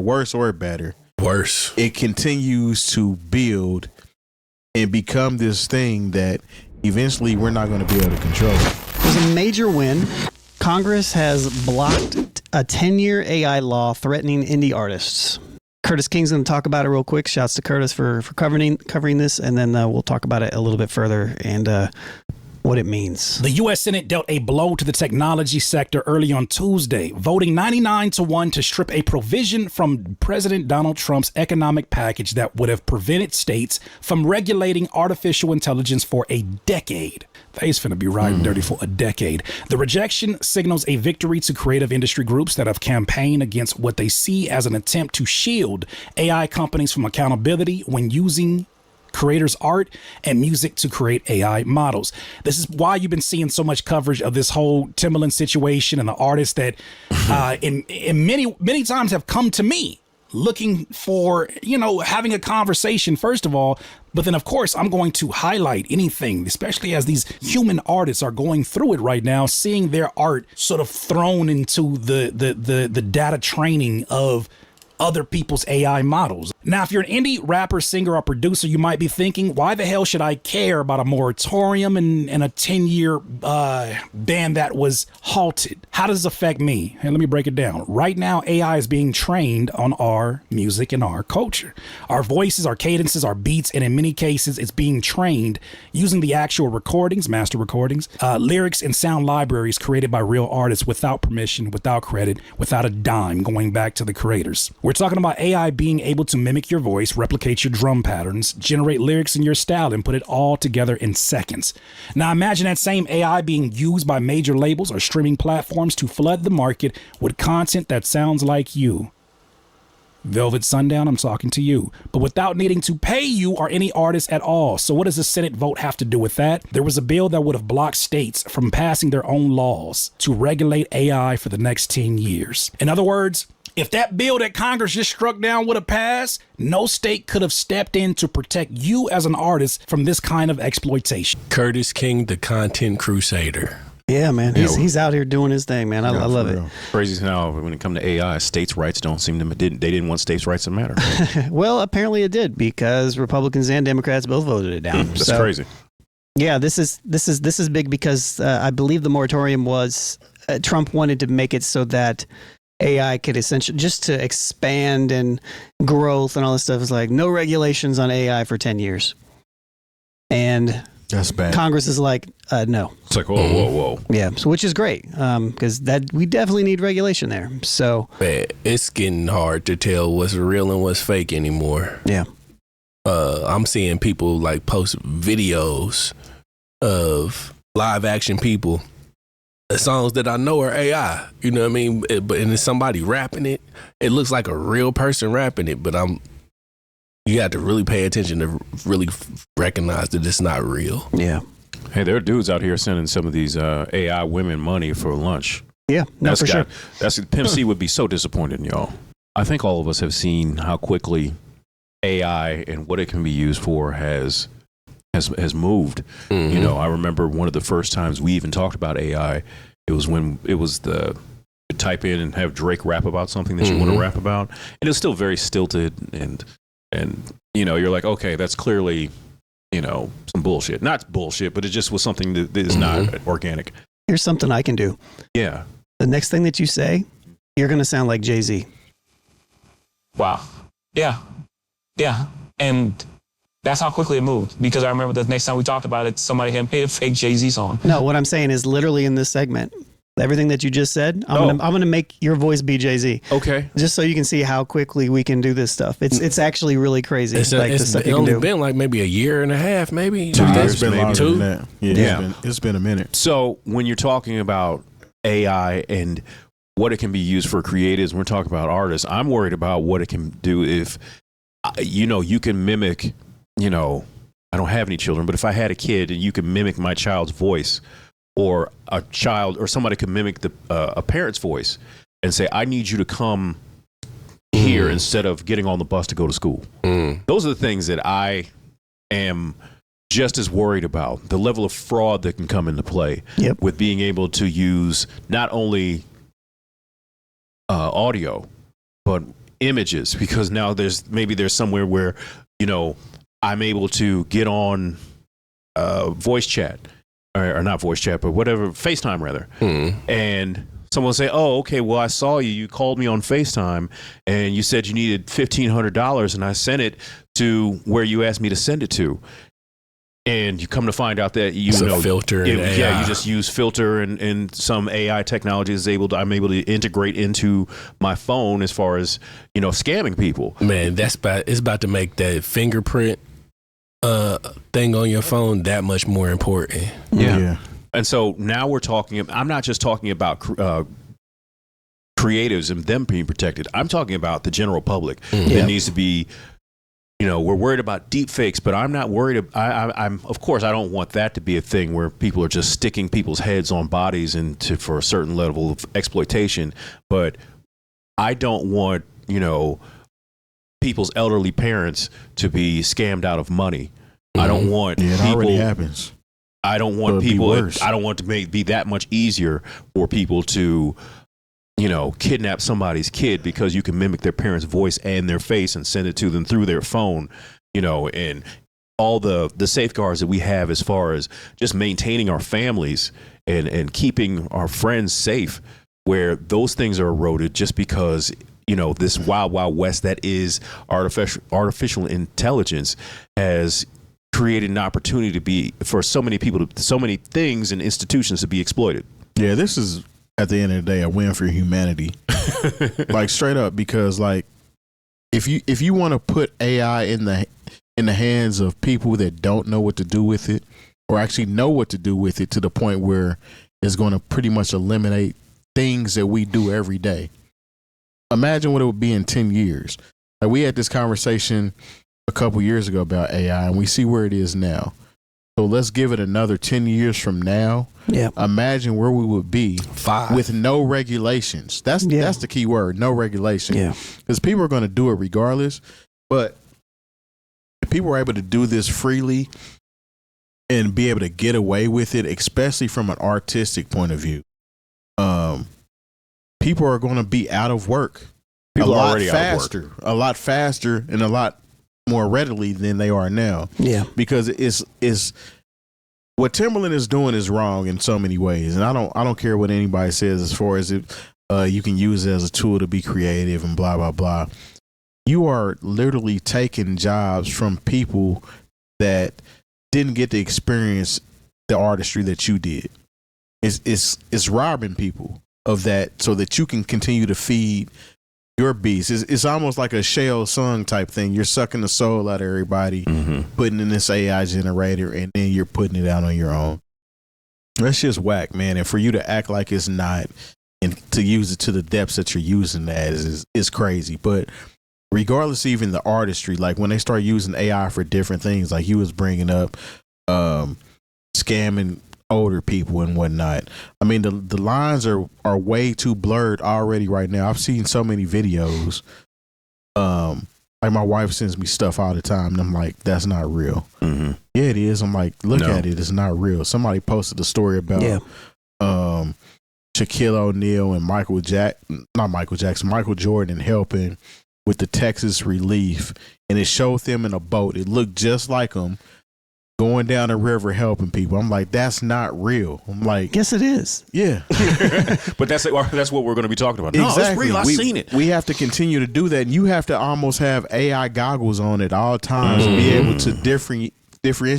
worse or better, worse, it continues to build and become this thing that eventually we're not going to be able to control. It was a major win. Congress has blocked a 10-year AI law threatening indie artists. Curtis King's going to talk about it real quick. Shouts to Curtis for covering this, and then we'll talk about it a little bit further and what it means. The U.S. Senate dealt a blow to the technology sector early on Tuesday, voting 99-1 to strip a provision from President Donald Trump's economic package that would have prevented states from regulating artificial intelligence for a decade. They's finna be riding dirty for a decade. The rejection signals a victory to creative industry groups that have campaigned against what they see as an attempt to shield AI companies from accountability when using creators' art and music to create AI models. This is why you've been seeing so much coverage of this whole Timbaland situation and the artists that in many times have come to me looking for, having a conversation, first of all, but then, of course, I'm going to highlight anything, especially as these human artists are going through it right now, seeing their art sort of thrown into the data training of other people's AI models. Now, if you're an indie rapper, singer, or producer, you might be thinking, why the hell should I care about a moratorium and a 10-year ban that was halted? How does this affect me? Hey, let me break it down. Right now, AI is being trained on our music and our culture. Our voices, our cadences, our beats, and in many cases, it's being trained using the actual recordings, master recordings, lyrics, and sound libraries created by real artists without permission, without credit, without a dime, going back to the creators. We're talking about AI being able to mimic your voice, replicate your drum patterns, generate lyrics in your style, and put it all together in seconds. Now imagine that same AI being used by major labels or streaming platforms to flood the market with content that sounds like you. Velvet Sundown, I'm talking to you, but without needing to pay you or any artist at all. So what does the Senate vote have to do with that? There was a bill that would have blocked states from passing their own laws to regulate AI for the next 10 years. In other words, if that bill that Congress just struck down would have passed, no state could have stepped in to protect you as an artist from this kind of exploitation. Curtis King, the content crusader. Yeah, man. He's out here doing his thing, man. I love it. Crazy how when it comes to AI, states' rights don't seem to they didn't want states' rights to matter. Well, apparently it did, because Republicans and Democrats both voted it down. That's crazy. Yeah, this is big because I believe the moratorium was Trump wanted to make it so that AI could essentially, just to expand and growth and all this stuff, is like no regulations on AI for 10 years. And that's bad. Congress is like, no. It's like, whoa. Yeah, so which is great, because that we definitely need regulation there. So man, it's getting hard to tell what's real and what's fake anymore. Yeah. I'm seeing people like post videos of live action people. The songs that I know are AI, you know what I mean? And it's somebody rapping it. It looks like a real person rapping it, but you have to really pay attention to really recognize that it's not real. Yeah. Hey, there are dudes out here sending some of these AI women money for lunch. Yeah, no, for sure. Pimp C would be so disappointed in y'all. I think all of us have seen how quickly AI and what it can be used for has moved. Mm-hmm. I remember one of the first times we even talked about AI. It was when it was the type in and have Drake rap about something that you want to rap about, and it's still very stilted and you're like, okay, that's clearly some bullshit. Not bullshit, but it just was something that is not organic. Here's something I can do. Yeah. The next thing that you say, you're gonna sound like Jay-Z. Wow. Yeah. And that's how quickly it moved, because I remember the next time we talked about it, somebody had made a fake Jay-Z song. No, what I'm saying is literally in this segment, everything that you just said, I'm gonna make your voice be Jay-Z. Okay. Just so you can see how quickly we can do this stuff. It's actually really crazy. It's only been like maybe a year and a half, maybe 2 years. It's been maybe longer than that. Yeah. It's been a minute. So when you're talking about AI and what it can be used for creatives, we're talking about artists. I'm worried about what it can do if you can mimic. I don't have any children, but if I had a kid and you could mimic my child's voice, or a child or somebody could mimic a parent's voice and say, I need you to come here instead of getting on the bus to go to school. Those are the things that I am just as worried about. The level of fraud that can come into play with being able to use not only audio, but images, because now there's somewhere where, you know, I'm able to get on voice chat or not voice chat, but whatever, FaceTime rather. And someone will say, oh, okay, well, I saw you called me on FaceTime and you said you needed $1,500 and I sent it to where you asked me to send it to. And you come to find out that you know filter, you just use filter and some AI technology I'm able to integrate into my phone as far as, you know, scamming people. Man, it's about to make that fingerprint thing on your phone that much more important. Yeah. And so now we're talking. I'm not just talking about creatives and them being protected. I'm talking about the general public. It needs to be. You know, we're worried about deep fakes, but I'm not worried. I'm of course, I don't want that to be a thing where people are just sticking people's heads on bodies for a certain level of exploitation. But I don't want, you know, people's elderly parents to be scammed out of money. I don't want it already happens. I don't want people. I don't want to be that much easier for people to, you know, kidnap somebody's kid because you can mimic their parents' voice and their face and send it to them through their phone, you know, and all the safeguards that we have as far as just maintaining our families and keeping our friends safe, where those things are eroded just because, you know, this wild, wild west that is artificial intelligence has created an opportunity for so many people so many things and institutions to be exploited. Yeah, this is, at the end of the day, a win for humanity. Like, straight up, because like if you want to put AI in the hands of people that don't know what to do with it, or actually know what to do with it to the point where it's going to pretty much eliminate things that we do every day. Imagine what it would be in 10 years. Like, we had this conversation a couple years ago about AI, and we see where it is now. So let's give it another 10 years from now. Yeah. Imagine where we would be 5 with no regulations. That's the key word, no regulation. Yeah. Because people are going to do it regardless. But if people are able to do this freely and be able to get away with it, especially from an artistic point of view, people are going to be out of work a lot faster and a lot more readily than they are now. Yeah. Because it's what Timberland is doing is wrong in so many ways, and I don't care what anybody says as far as it. You can use it as a tool to be creative and blah blah blah. You are literally taking jobs from people that didn't get to experience the artistry that you did. It's robbing people of that so that you can continue to feed your beast. It's almost like a Shell Sung type thing. You're sucking the soul out of everybody, putting in this AI generator, and then you're putting it out on your own. That's just whack, man. And for you to act like it's not, and to use it to the depths that you're using that is crazy. But regardless, even the artistry, like when they start using AI for different things, like you was bringing up, scamming older people and whatnot. I mean, the lines are way too blurred already right now. I've seen so many videos. Like my wife sends me stuff all the time, and I'm like, that's not real. Yeah, it is. I'm like, look at it. It's not real. Somebody posted a story about Shaquille O'Neal and Michael Jordan helping with the Texas relief, and it showed them in a boat. It looked just like them going down the river helping people. I'm like, that's not real. I'm like, Yes, it is. yeah. But that's what we're going to be talking about. Exactly. No, it's real. I've seen it. We have to continue to do that. And you have to almost have AI goggles on at all times to be able to differentiate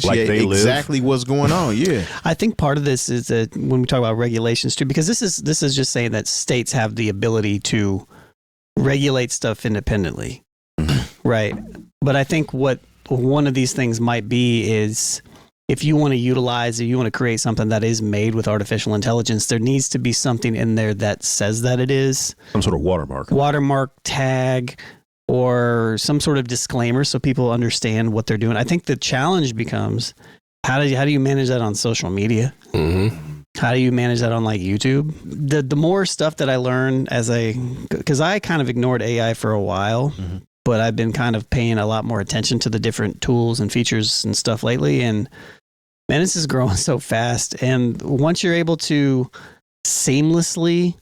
Like exactly what's going on. Yeah. I think part of this is that when we talk about regulations too, because this is just saying that states have the ability to regulate stuff independently, right? But I think what one of these things might be is if you want to utilize or you want to create something that is made with artificial intelligence, there needs to be something in there that says that it is. Some sort of watermark, tag, or some sort of disclaimer so people understand what they're doing. I think the challenge becomes how do you manage that on social media? How do you manage that on like YouTube? The more stuff that I learn because I kind of ignored AI for a while, but I've been kind of paying a lot more attention to the different tools and features and stuff lately. And man, this is growing so fast. And once you're able to seamlessly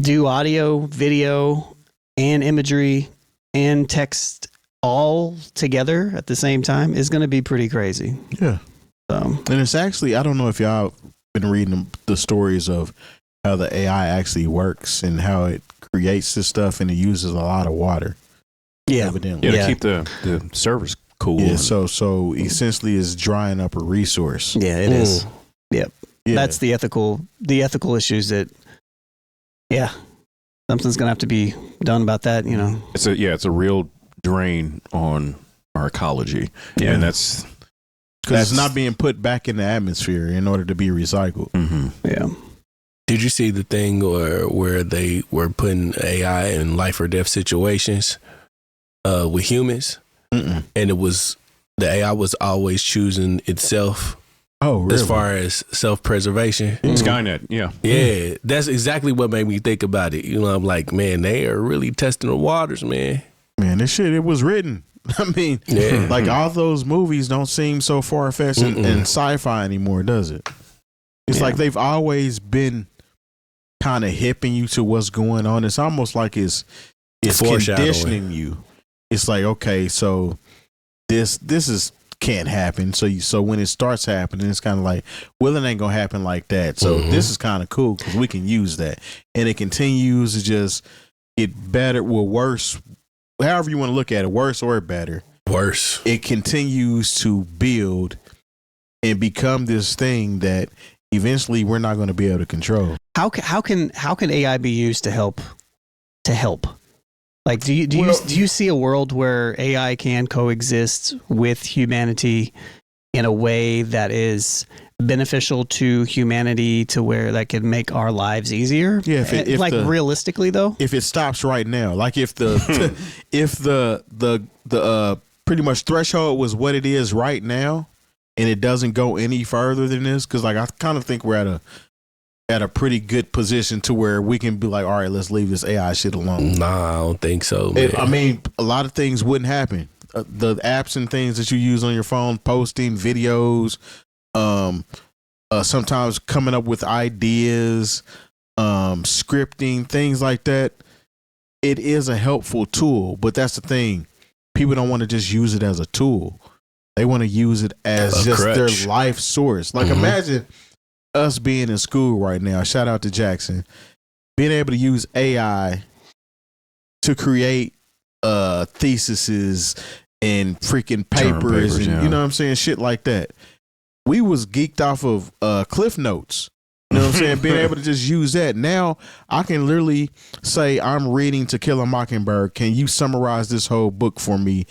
do audio, video, and imagery and text all together at the same time is going to be pretty crazy. Yeah. So, And it's actually, I don't know if y'all been reading the stories of how the AI actually works and how it creates this stuff, and it uses a lot of water. yeah. Evidently. Yeah, Yeah. to keep the servers cool. Yeah, so essentially it's drying up a resource. Yeah, it is. Yeah. That's the ethical issues that, yeah, something's going to have to be done about that, you know. It's a real drain on our ecology. Yeah. And that's because it's not being put back in the atmosphere in order to be recycled. mm-hmm. Yeah. Did you see the thing where they were putting AI in life or death situations with humans? Mm-mm. And the AI was always choosing itself Oh, really? as far as self-preservation. Skynet, yeah. Yeah, that's exactly what made me think about it. You know, I'm like, man, they are really testing the waters, man. Man, this shit, it was written. I mean, Yeah. like all those movies don't seem so far-fetched and sci-fi anymore, does it? It's like they've always been kind of hipping you to what's going on. It's almost like it's conditioning you. It's like, okay, so this is can't happen. So when it starts happening, it's kind of like, well, it ain't gonna happen like that. So this is kind of cool because we can use that, and it continues to just get better, well, worse, however you want to look at it, worse or better. Worse. It continues to build and become this thing that eventually we're not going to be able to control. How can AI be used to help? Like, do you see a world where AI can coexist with humanity in a way that is beneficial to humanity, to where that could make our lives easier? Yeah, if like realistically though, if it stops right now, like if the if the pretty much threshold was what it is right now, and it doesn't go any further than this, because like I kind of think we're at a pretty good position to where we can be like, all right, let's leave this AI shit alone. Nah, I don't think so, man. I mean, a lot of things wouldn't happen. The apps and things that you use on your phone, posting videos, sometimes coming up with ideas, scripting, things like that. It is a helpful tool, but that's the thing. People don't want to just use it as a tool. They want to use it as just their life source. Like imagine us being in school right now. Shout out to Jackson. Being able to use AI to create theses and freaking papers and you know what I'm saying, shit like that. We was geeked off of Cliff Notes. You know what I'm saying? Being able to just use that. Now I can literally say, I'm reading To Kill a Mockingbird. Can you summarize this whole book for me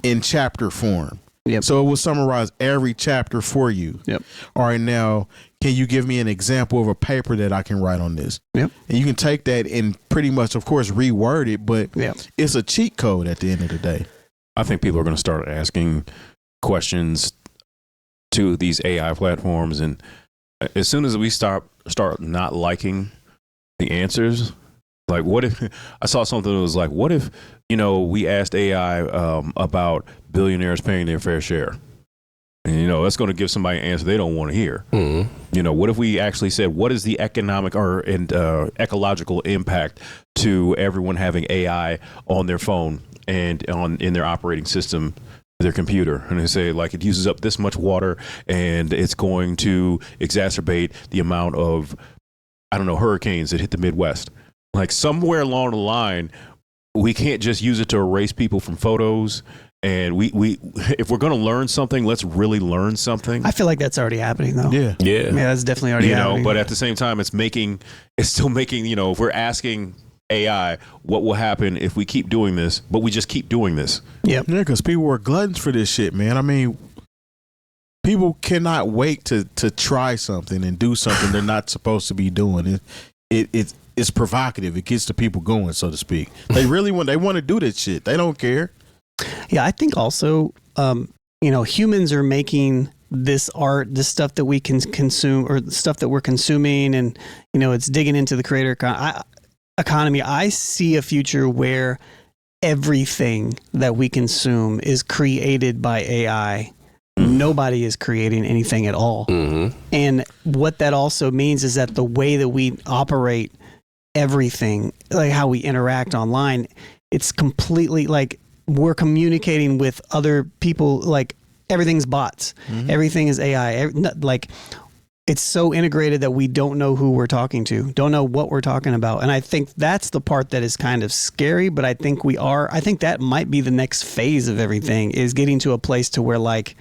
in chapter form? Yep. So it will summarize every chapter for you. Yep. All right, now can you give me an example of a paper that I can write on this? Yep. And you can take that and pretty much, of course, reword it, but it's a cheat code at the end of the day. I think people are going to start asking questions to these AI platforms, and as soon as we start not liking the answers, like what if I saw something that was like, what if we asked AI about billionaires paying their fair share, and that's going to give somebody an answer they don't want to hear. What if we actually said, what is the economic and ecological impact to everyone having AI on their phone and in their operating system, their computer, and they say like it uses up this much water and it's going to exacerbate the amount of hurricanes that hit the Midwest. Like somewhere along the line, we can't just use it to erase people from photos. And we if we're going to learn something, let's really learn something. I feel like that's already happening though. Yeah, that's definitely already happening. But at the same time, it's still making if we're asking AI, what will happen if we keep doing this, but we just keep doing this? Yeah, because people are gluttons for this shit, man. I mean, people cannot wait to try something and do something they're not supposed to be doing. It's provocative. It gets the people going, so to speak. They want to do this shit. They don't care. Yeah, I think also, humans are making this art, this stuff that we can consume, or the stuff that we're consuming, and it's digging into the creator economy. I see a future where everything that we consume is created by AI. Nobody is creating anything at all. And what that also means is that the way that we operate everything, like how we interact online, it's completely like we're communicating with other people. Like everything's bots, everything is AI. Like it's so integrated that we don't know who we're talking to, don't know what we're talking about. And I think that's the part that is kind of scary, but I think that might be the next phase of everything, is getting to a place to where like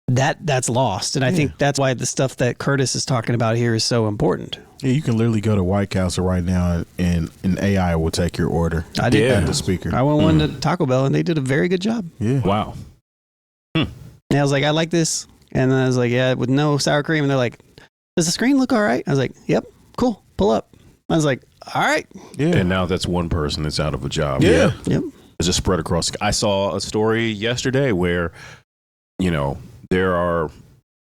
that's lost. And I think that's why the stuff that Curtis is talking about here is so important. Yeah, you can literally go to White Castle right now and an AI will take your order. I did at the speaker. I went one to Taco Bell and they did a very good job. Yeah. Wow. And I was like, I like this. And then I was like, yeah, with no sour cream. And they're like, does the screen look all right? I was like, yep, cool, pull up. I was like, all right. Yeah. And now that's one person that's out of a job. Yeah. Yep. It's just spread across. I saw a story yesterday where, there are,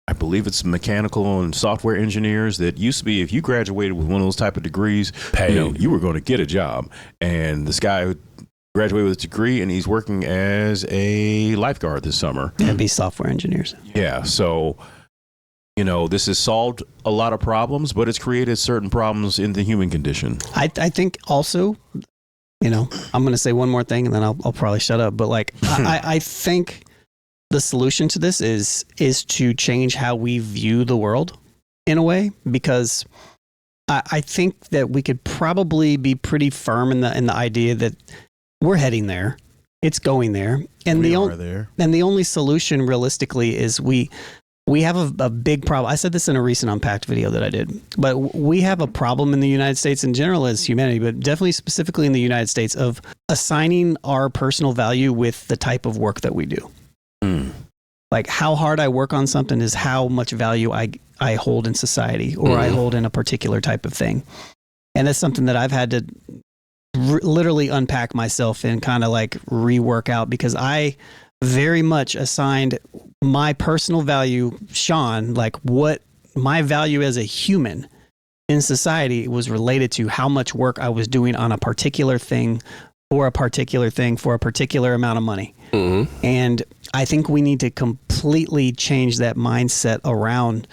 I believe it's mechanical and software engineers that used to be, if you graduated with one of those type of degrees, you were going to get a job. And this guy who graduated with a degree and he's working as a lifeguard this summer. And be software engineers. Yeah. So, this has solved a lot of problems, but it's created certain problems in the human condition. I think also, I'm going to say one more thing and then I'll probably shut up. But like, I think the solution to this is to change how we view the world in a way, because I think that we could probably be pretty firm in the idea that we're heading there. It's going there. And the only solution realistically is we have a big problem. I said this in a recent Unpacked video that I did, but we have a problem in the United States in general as humanity, but definitely specifically in the United States, of assigning our personal value with the type of work that we do. Like how hard I work on something is how much value I hold in society, or I hold in a particular type of thing. And that's something that I've had to literally unpack myself and kind of like rework out, because I very much assigned my personal value, Sean, like what my value as a human in society was related to how much work I was doing on a particular thing for a particular thing for a particular amount of money. And I think we need to completely change that mindset around,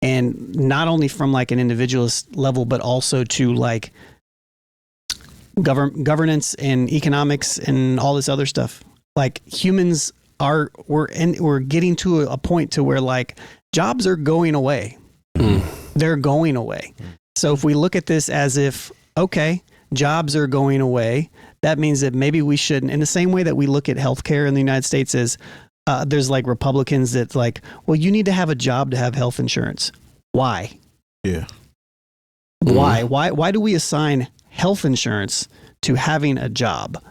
and not only from like an individualist level, but also to like governance and economics and all this other stuff. Like humans we're getting to a point to where like jobs are going away. They're going away. So if we look at this as if, okay, jobs are going away, that means that maybe we shouldn't, in the same way that we look at healthcare in the United States as there's like Republicans that like, well, you need to have a job to have health insurance. Why? Yeah. Why do we assign health insurance to having a job?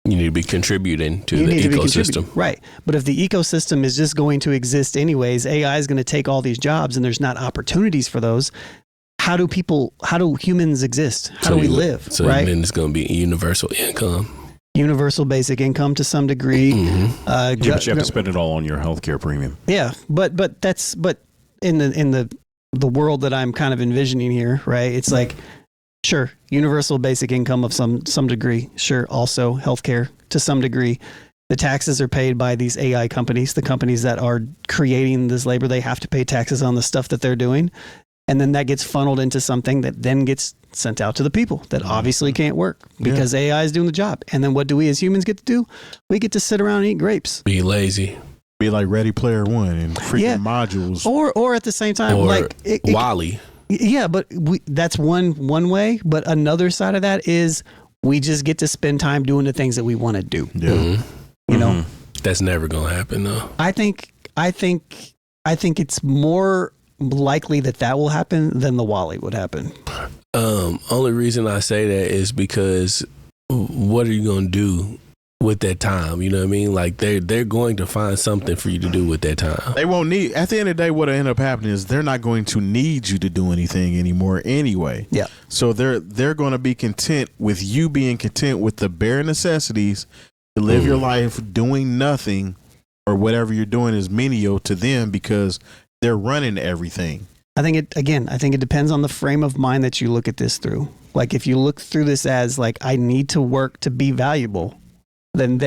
You need to be contributing to the ecosystem. Right. But if the ecosystem is just going to exist anyways, AI is going to take all these jobs and there's not opportunities for those. How do humans exist? How do we live? So right? then it's going to be universal income. Universal basic income to some degree. But you have to spend it all on your healthcare premium. Yeah. But in the world that I'm kind of envisioning here, right? It's like, sure, universal basic income of some degree. Sure, also healthcare to some degree. The taxes are paid by these AI companies, the companies that are creating this labor. They have to pay taxes on the stuff that they're doing. And then that gets funneled into something that then gets sent out to the people that obviously can't work because AI is doing the job. And then what do we as humans get to do? We get to sit around and eat grapes. Be lazy. Be like Ready Player One and freaking modules. Or at the same time, or like Wally. Yeah, but that's one way. But another side of that is we just get to spend time doing the things that we want to do. Yeah. You know, that's never gonna happen though. I think it's more likely that will happen than the Wally would happen. Only reason I say that is because what are you gonna do with that time? You know what I mean? Like they're going to find something for you to do with that time. They won't need, at the end of the day, what'll end up happening is they're not going to need you to do anything anymore anyway. Yeah. So they're going to be content with you being content with the bare necessities to live your life doing nothing, or whatever you're doing is menial to them because they're running everything. I think it depends on the frame of mind that you look at this through. Like if you look through this as like, I need to work to be valuable, then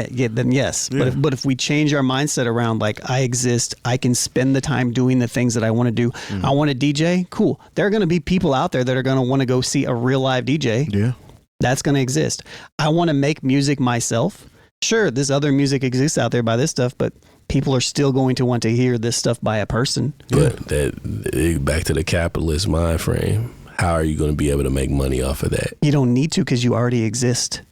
yes. Yeah. But if we change our mindset around like, I exist, I can spend the time doing the things that I want to do. I want to DJ. Cool. There are going to be people out there that are going to want to go see a real live DJ. Yeah. That's going to exist. I want to make music myself. Sure, this other music exists out there by this stuff, but people are still going to want to hear this stuff by a person. But back to the capitalist mind frame. How are you going to be able to make money off of that? You don't need to because you already exist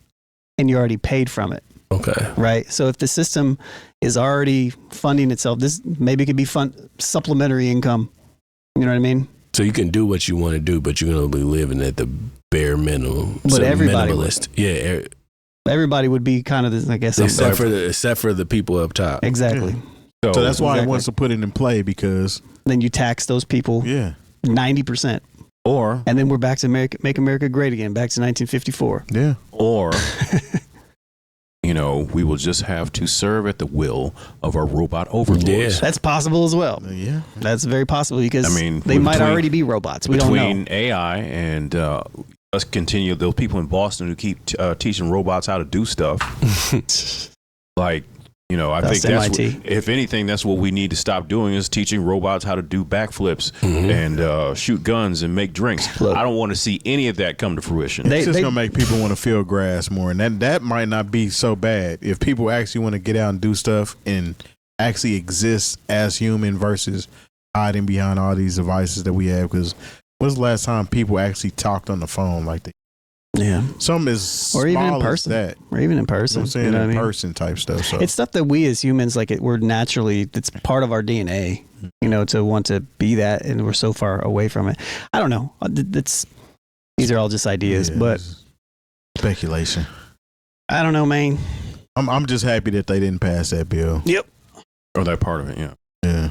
and you already paid from it. Okay. Right. So if the system is already funding itself, this maybe could be supplementary income. You know what I mean? So you can do what you want to do, but you're going to be living at the bare minimum. But so everybody minimalist. Yeah. Everybody would be kind of, I guess, except for the people up top. Exactly. Yeah. So that's why it wants to put it in play, because then you tax those people 90%. Or and then we're back to Make America Great Again, back to 1954. Yeah. Or we will just have to serve at the will of our robot overlords. Yeah. That's possible as well. Yeah. That's very possible because they might between- already be robots. We don't know. Between AI and us continue, those people in Boston who keep teaching robots how to do stuff, like, I think that's if anything, that's what we need to stop doing, is teaching robots how to do backflips and shoot guns and make drinks. Look, I don't want to see any of that come to fruition. It's just gonna make people want to feel grass more, and that might not be so bad if people actually want to get out and do stuff and actually exist as human versus hiding behind all these devices that we have. Because when's the last time people actually talked on the phone like that? Yeah. Some is or even in small as person. that. Or even in person. I'm saying you know in what I mean? person type stuff. So it's stuff that we as humans, we're naturally, it's part of our DNA, to want to be that, and we're so far away from it. I don't know. These are all just ideas, but speculation. I don't know, man. I'm just happy that they didn't pass that bill. Yep. Or that part of it, yeah. Yeah.